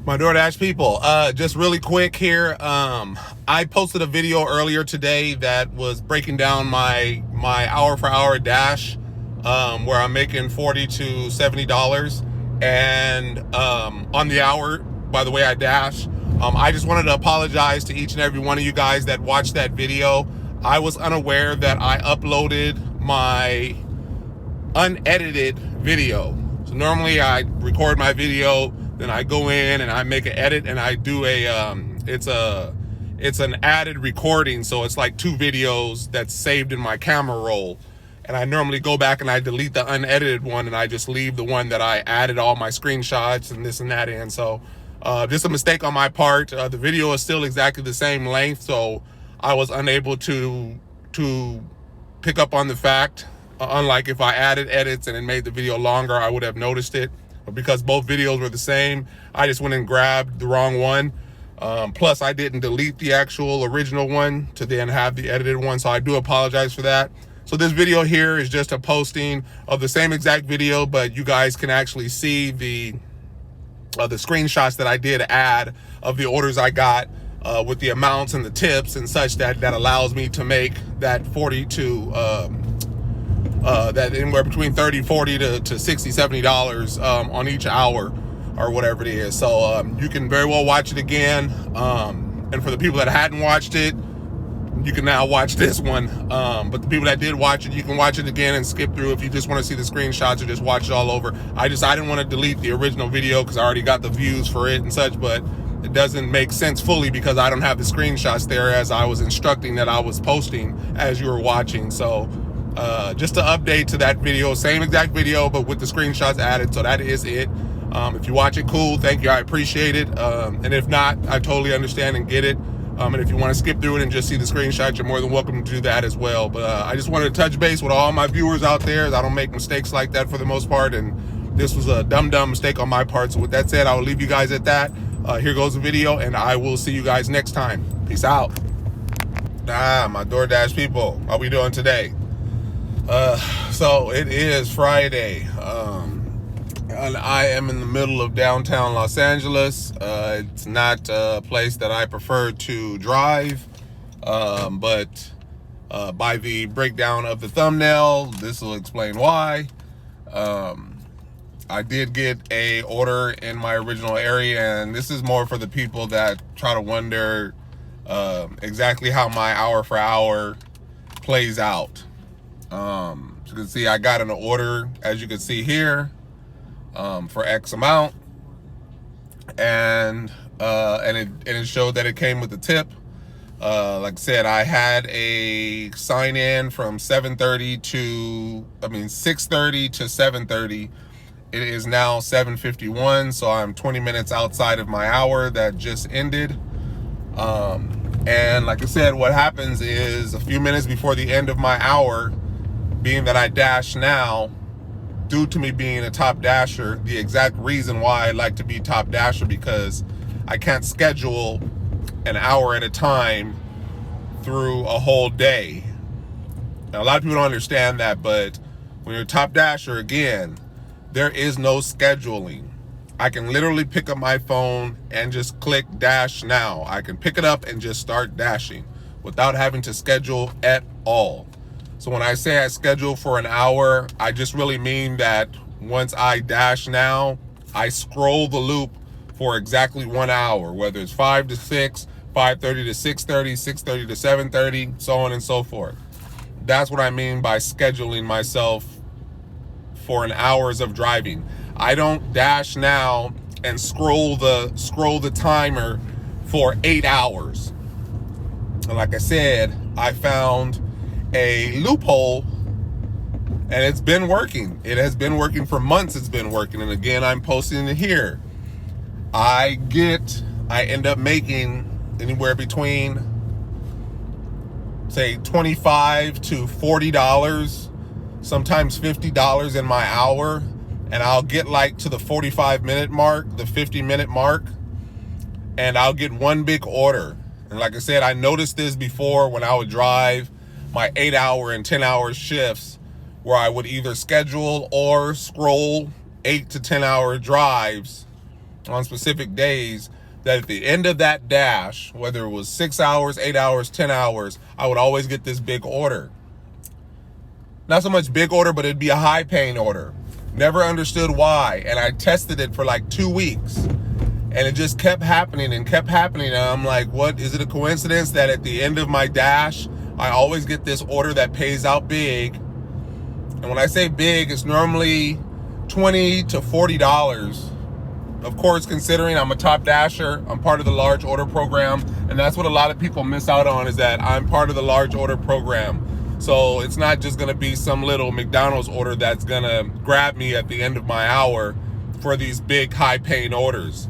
My Doordash people, just really quick here. I posted a video earlier today that was breaking down my hour for hour dash, where I'm making $40 to $70, and on the hour by the way I dash. I just wanted to apologize to each and every one of you guys that watched that video. I was unaware that I uploaded my unedited video. So normally I record my video, then I go in and I make an edit and I do it's an added recording, so it's like two videos that's saved in my camera roll. And I normally go back and I delete the unedited one and I just leave the one that I added all my screenshots and this and that in. So just a mistake on my part. The video is still exactly the same length, so I was unable to pick up on the fact. Unlike if I added edits and it made the video longer, I would have noticed it. But because both videos were the same, I just went and grabbed the wrong one. Plus, I didn't delete the actual original one to then have the edited one, so I do apologize for that. So this video here is just a posting of the same exact video, but you guys can actually see the screenshots that I did add of the orders I got with the amounts and the tips and such that allows me to make that 40 to that anywhere between 30, 40 to 60, $70 on each hour or whatever it is. So you can very well watch it again. And for the people that hadn't watched it, you can now watch this one. But the people that did watch it, you can watch it again and skip through if you just want to see the screenshots or just watch it all over. I didn't want to delete the original video because I already got the views for it and such, but it doesn't make sense fully because I don't have the screenshots there as I was instructing that I was posting as you were watching. So just to update to that video, same exact video, but with the screenshots added. So that is it. If you watch it, cool. Thank you. I appreciate it. And if not, I totally understand and get it. And if you want to skip through it and just see the screenshots, you're more than welcome to do that as well. But I just wanted to touch base with all my viewers out there. I don't make mistakes like that for the most part. And this was a dumb mistake on my part. So with that said, I will leave you guys at that. Here goes the video, and I will see you guys next time. Peace out. My Doordash people, how we doing today? So it is Friday, and I am in the middle of downtown Los Angeles. It's not a place that I prefer to drive, but by the breakdown of the thumbnail, this will explain why. I did get a order in my original area, and this is more for the people that try to wonder exactly how my hour for hour plays out. So you can see I got an order, as you can see here, for X amount, and it showed that it came with a tip. Like I said, I had a sign in from 6:30 to 7:30. It is now 7:51, so I'm 20 minutes outside of my hour that just ended. And like I said, what happens is a few minutes before the end of my hour, being that I dash now, due to me being a top dasher, the exact reason why I like to be top dasher, because I can't schedule an hour at a time through a whole day. Now, a lot of people don't understand that, but when you're a top dasher, again, there is no scheduling. I can literally pick up my phone and just click dash now. I can pick it up and just start dashing without having to schedule at all. So when I say I schedule for an hour, I just really mean that once I dash now, I scroll the loop for exactly 1 hour, whether it's 5 to 6, 5:30 to 6:30, 6:30 to 7:30, so on and so forth. That's what I mean by scheduling myself for an hours of driving. I don't dash now and scroll the timer for 8 hours. And like I said, I found a loophole, and it's been working. It has been working for months. It's been working. And again, I'm posting it here. I end up making anywhere between, say, $25 to $40, sometimes $50 in my hour. And I'll get like to the 45-minute mark, the 50-minute mark, and I'll get one big order. And like I said, I noticed this before when I would drive my 8-hour and 10-hour shifts, where I would either schedule or scroll 8 to 10 hour drives on specific days that at the end of that dash, whether it was 6 hours, 8 hours, 10 hours, I would always get this big order. Not so much big order, but it'd be a high paying order. Never understood why. And I tested it for like 2 weeks. And it just kept happening and kept happening. And I'm like, what? Is it a coincidence that at the end of my dash, I always get this order that pays out big? And when I say big, it's normally $20 to $40. Of course, considering I'm a top dasher, I'm part of the large order program. And that's what a lot of people miss out on, is that I'm part of the large order program. So it's not just going to be some little McDonald's order that's going to grab me at the end of my hour for these big high paying orders.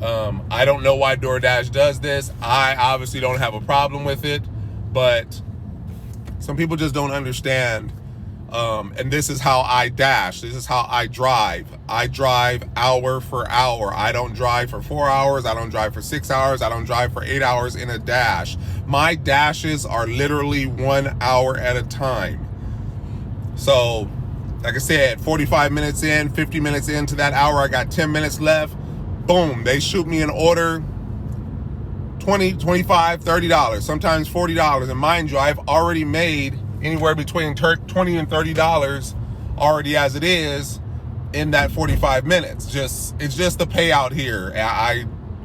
I don't know why DoorDash does this. I obviously don't have a problem with it, but some people just don't understand. And this is how I dash. This is how I drive. I drive hour for hour. I don't drive for 4 hours. I don't drive for 6 hours. I don't drive for 8 hours in a dash. My dashes are literally 1 hour at a time. So, like I said, 45 minutes in, 50 minutes into that hour, I got 10 minutes left. Boom, they shoot me an order, $20, $25, $30, sometimes $40. And mind you, I've already made anywhere between $20 and $30 already as it is in that 45 minutes. It's just the payout here.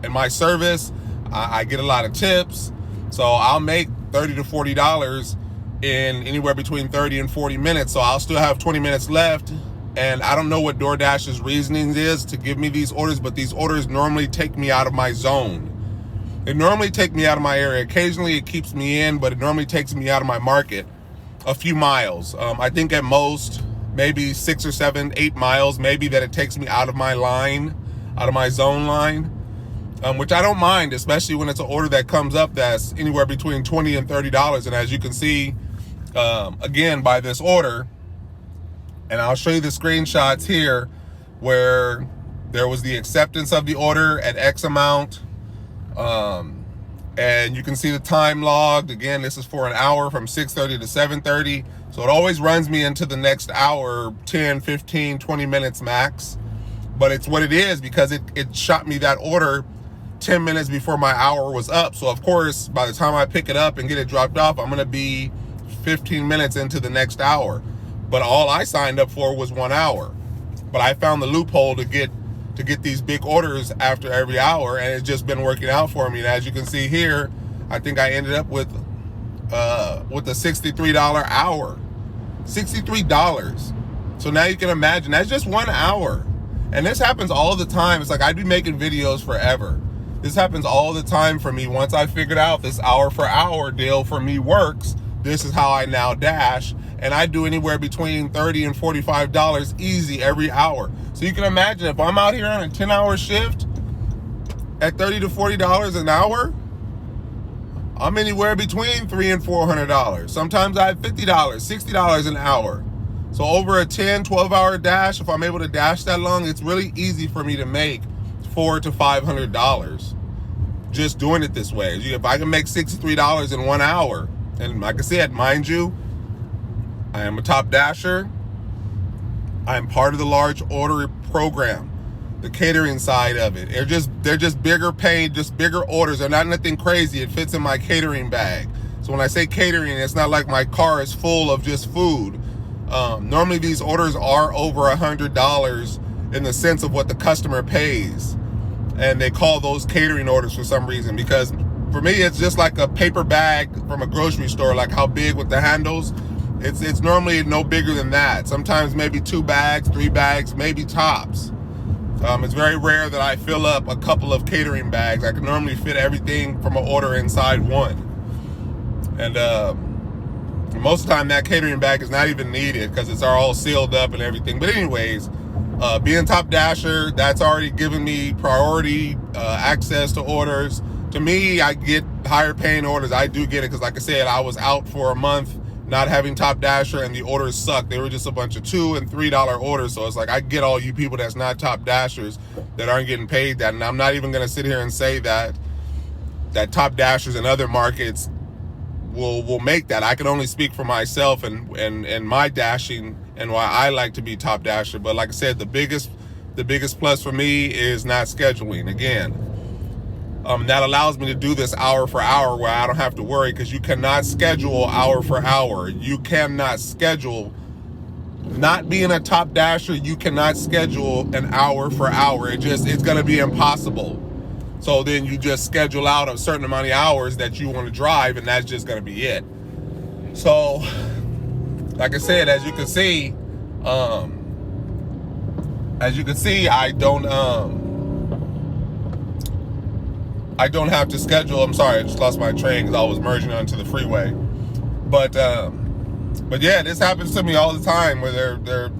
In my service, I get a lot of tips, so I'll make $30 to $40 in anywhere between 30 and 40 minutes. So I'll still have 20 minutes left. And I don't know what DoorDash's reasoning is to give me these orders, but these orders normally take me out of my zone. They normally take me out of my area. Occasionally it keeps me in, but it normally takes me out of my market a few miles. I think at most maybe 6 or 7, 8 miles, maybe, that it takes me out of my line, out of my zone line, which I don't mind, especially when it's an order that comes up that's anywhere between $20 and $30. And as you can see, again, by this order, and I'll show you the screenshots here where there was the acceptance of the order at X amount. And you can see the time logged. Again, this is for an hour from 6:30 to 7:30. So it always runs me into the next hour, 10, 15, 20 minutes max. But it's what it is, because it shot me that order 10 minutes before my hour was up. So of course, by the time I pick it up and get it dropped off, I'm going to be 15 minutes into the next hour. But all I signed up for was 1 hour. But I found the loophole to get these big orders after every hour, and it's just been working out for me. And as you can see here, I think I ended up with a $63 hour. $63. So now you can imagine, that's just 1 hour. And this happens all the time. It's like I'd be making videos forever. This happens all the time for me. Once I figured out this hour for hour deal for me works, this is how I now dash. And I do anywhere between $30 and $45 easy every hour. So you can imagine, if I'm out here on a 10-hour shift at $30 to $40 an hour, I'm anywhere between $300 and $400. Sometimes I have $50, $60 an hour. So over a 10, 12-hour dash, if I'm able to dash that long, it's really easy for me to make $400 to $500 just doing it this way. If I can make $63 in 1 hour, and like I said, mind you, I am a top dasher. I am part of the large order program, the catering side of it. They're just bigger paid, just bigger orders. They're not nothing crazy. It fits in my catering bag. So when I say catering, it's not like my car is full of just food. Normally these orders are over $100 in the sense of what the customer pays. And they call those catering orders for some reason, because for me, it's just like a paper bag from a grocery store, like how big with the handles. It's normally no bigger than that. Sometimes maybe 2 bags, 3 bags, maybe tops. It's very rare that I fill up a couple of catering bags. I can normally fit everything from an order inside one. And most of the time that catering bag is not even needed because it's all sealed up and everything. But anyways, being top dasher, that's already given me priority access to orders. To me, I get higher paying orders. I do get it because, like I said, I was out for a month not having top dasher, and the orders sucked. They were just a bunch of $2 and $3 orders. So it's like, I get all you people that's not top dashers that aren't getting paid that. And I'm not even going to sit here and say that top dashers in other markets will make that. I can only speak for myself and my dashing and why I like to be top dasher. But like I said, the the biggest plus for me is not scheduling. Again, that allows me to do this hour for hour where I don't have to worry, because you cannot schedule hour for hour. You cannot schedule, not being a top dasher, you cannot schedule an hour for hour. It's going to be impossible. So then you just schedule out a certain amount of hours that you want to drive, and that's just going to be it. So, like I said, as you can see, I don't have to schedule. I'm sorry, I just lost my train because I was merging onto the freeway. But yeah, this happens to me all the time, where they're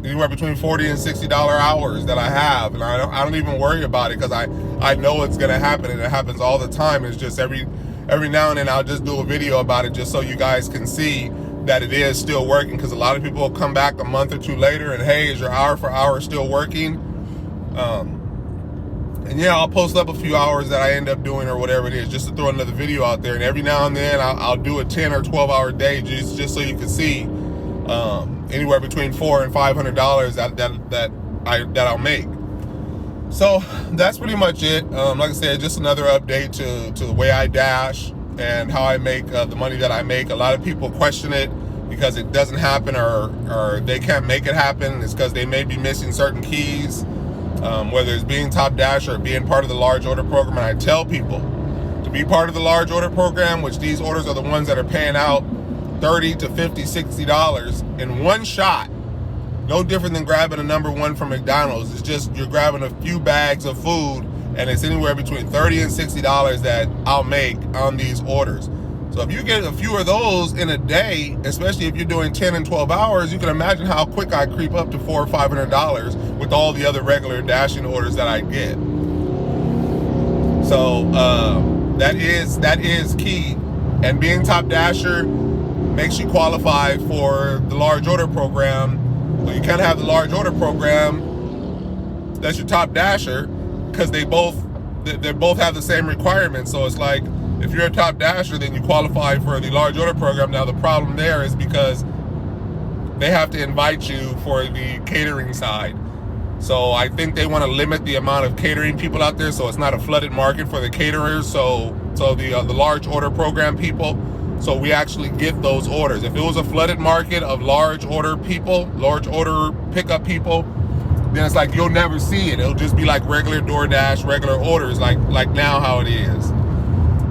anywhere between $40 and $60 hours that I have, and I don't even worry about it, because I know it's gonna happen, and it happens all the time. It's just every now and then I'll just do a video about it, just so you guys can see that it is still working, because a lot of people will come back a month or two later and, hey, is your hour for hour still working? And yeah, I'll post up a few hours that I end up doing or whatever it is, just to throw another video out there. And every now and then I'll do a 10 or 12 hour day, just so you can see anywhere between $400 and $500 that I'll make. So that's pretty much it. Like I said, just another update to the way I dash and how I make the money that I make. A lot of people question it because it doesn't happen, or they can't make it happen. It's because they may be missing certain keys, whether it's being top dasher or being part of the large order program. And I tell people to be part of the large order program, which these orders are the ones that are paying out $30 to $50, $60 in one shot. No different than grabbing a number one from McDonald's. It's just you're grabbing a few bags of food, and it's anywhere between $30 and $60 that I'll make on these orders. So if you get a few of those in a day, especially if you're doing 10 and 12 hours, you can imagine how quick I creep up to $400 or $500 with all the other regular dashing orders that I get. So that is key. And being top dasher makes you qualify for the large order program. Well, you can't have the large order program that's your top dasher, because they both have the same requirements. So it's like, if you're a top dasher, then you qualify for the large order program. Now the problem there is because they have to invite you for the catering side. So I think they want to limit the amount of catering people out there, so it's not a flooded market for the caterers. So the large order program people. So we actually get those orders. If it was a flooded market of large order people, large order pickup people, then it's like you'll never see it. It'll just be like regular Doordash, regular orders, like now how it is.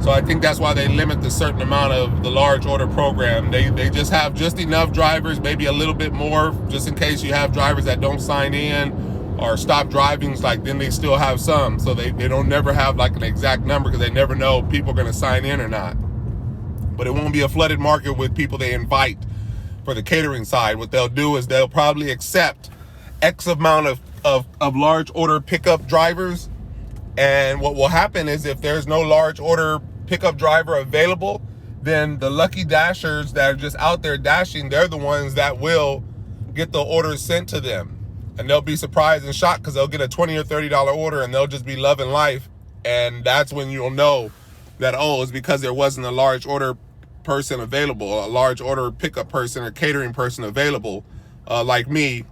So I think that's why they limit the certain amount of the large order program. They just have just enough drivers, maybe a little bit more, just in case you have drivers that don't sign in or stop driving. Like, then they still have some. So they don't never have like an exact number, because they never know if people are going to sign in or not. But it won't be a flooded market with people they invite for the catering side. What they'll do is they'll probably accept X amount of large order pickup drivers. And what will happen is, if there's no large order pickup driver available, then the lucky dashers that are just out there dashing, they're the ones that will get the orders sent to them. And they'll be surprised and shocked, because they'll get a $20 or $30 order and they'll just be loving life. And that's when you'll know that, oh, it's because there wasn't a large order person available, a large order pickup person or catering person available, like me,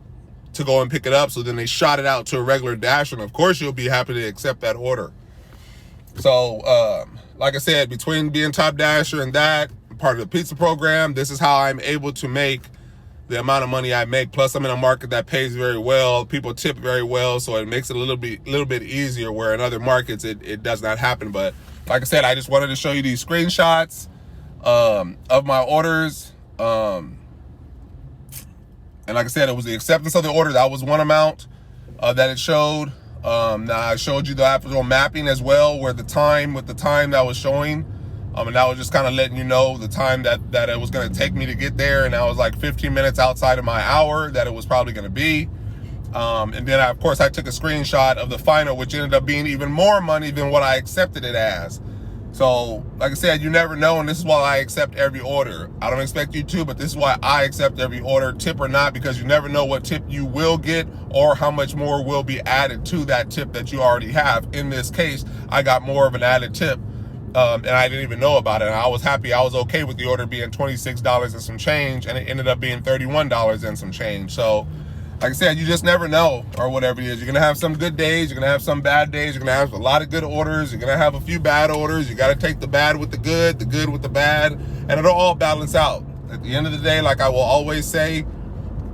to go and pick it up. So then they shot it out to a regular dasher, and of course you'll be happy to accept that order. So like I said, between being top dasher and that, part of the pizza program, this is how I'm able to make the amount of money I make. Plus, I'm in a market that pays very well. People tip very well, so it makes it a little bit easier, where in other markets it does not happen. But like I said, I just wanted to show you these screenshots of my orders. And like I said, it was the acceptance of the order. That was one amount that it showed. Now I showed you the actual mapping as well, where the time that was showing. And that was just kind of letting you know the time that it was going to take me to get there. And I was like 15 minutes outside of my hour that it was probably going to be. And then, of course, I took a screenshot of the final, which ended up being even more money than what I accepted it as. So, like I said, you never know, and this is why I accept every order. I don't expect you to, but this is why I accept every order, tip or not, because you never know what tip you will get or how much more will be added to that tip that you already have. In this case, I got more of an added tip, and I didn't even know about it. And I was happy. I was okay with the order being $26 and some change, and it ended up being $31 and some change. So like I said, you just never know, or whatever it is. You're gonna have some good days, you're gonna have some bad days, you're gonna have a lot of good orders, you're gonna have a few bad orders. You gotta take the bad with the good with the bad, and it'll all balance out. At the end of the day, like I will always say,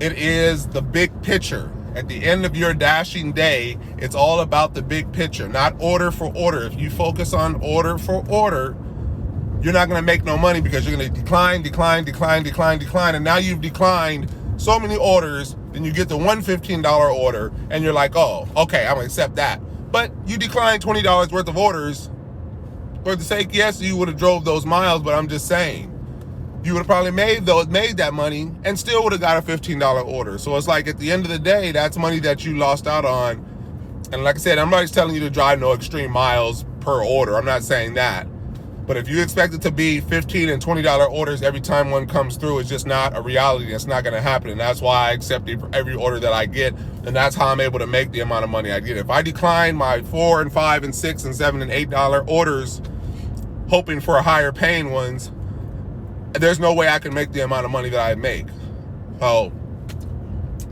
it is the big picture. At the end of your dashing day, it's all about the big picture, not order for order. If you focus on order for order, you're not going to make no money, because you're going to decline. And now you've declined so many orders, then you get the $115 order, and you're like, oh, okay, I'm going to accept that. But you declined $20 worth of orders. For the sake, yes, you would have drove those miles, but I'm just saying, you would have probably made that money and still would have got a $15 order. So it's like, at the end of the day, that's money that you lost out on. And like I said, I'm not just telling you to drive no extreme miles per order. I'm not saying that. But if you expect it to be $15 and $20 orders every time one comes through, it's just not a reality. It's not going to happen. And that's why I accept every order that I get. And that's how I'm able to make the amount of money I get. If I decline my $4 and $5 and $6 and $7 and $8 orders, hoping for higher paying ones, there's no way I can make the amount of money that I make. So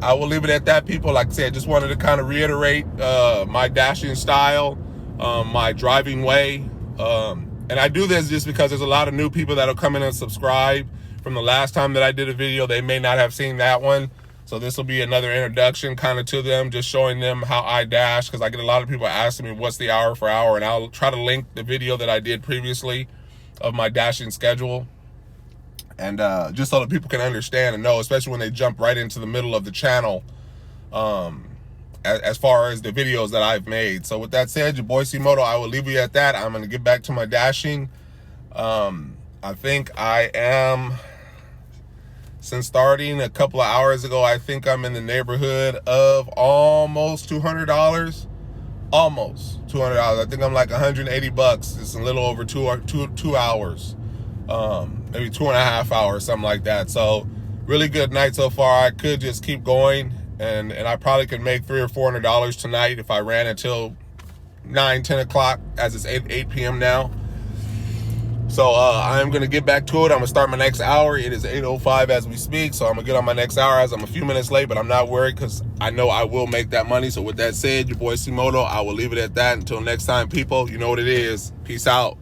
I will leave it at that, people. Like I said, just wanted to kind of reiterate my dashing style, my driving way. And I do this just because there's a lot of new people that'll come in and subscribe from the last time that I did a video. They may not have seen that one. So this will be another introduction kind of to them, just showing them how I dash, because I get a lot of people asking me what's the hour for hour, and I'll try to link the video that I did previously of my dashing schedule. And just so that people can understand and know, especially when they jump right into the middle of the channel, as far as the videos that I've made. So with that said, your boy C-Moto, I will leave you at that. I'm going to get back to my dashing. I think I am, since starting a couple of hours ago, I think I'm in the neighborhood of almost $200. Almost $200. I think I'm like 180 bucks. It's a little over two hours. Maybe 2.5 hours, something like that. So really good night so far. I could just keep going, and I probably could make $300 or $400 tonight if I ran until 9-10 o'clock, as it's 8 p.m. now. So I'm gonna get back to it. I'm gonna start my next hour. It is 8:05 as we speak, so I'm gonna get on my next hour, as I'm a few minutes late, but I'm not worried, because I know I will make that money. So with that said, your boy C-Moto, I will leave it at that. Until next time, people, you know what it is. Peace out.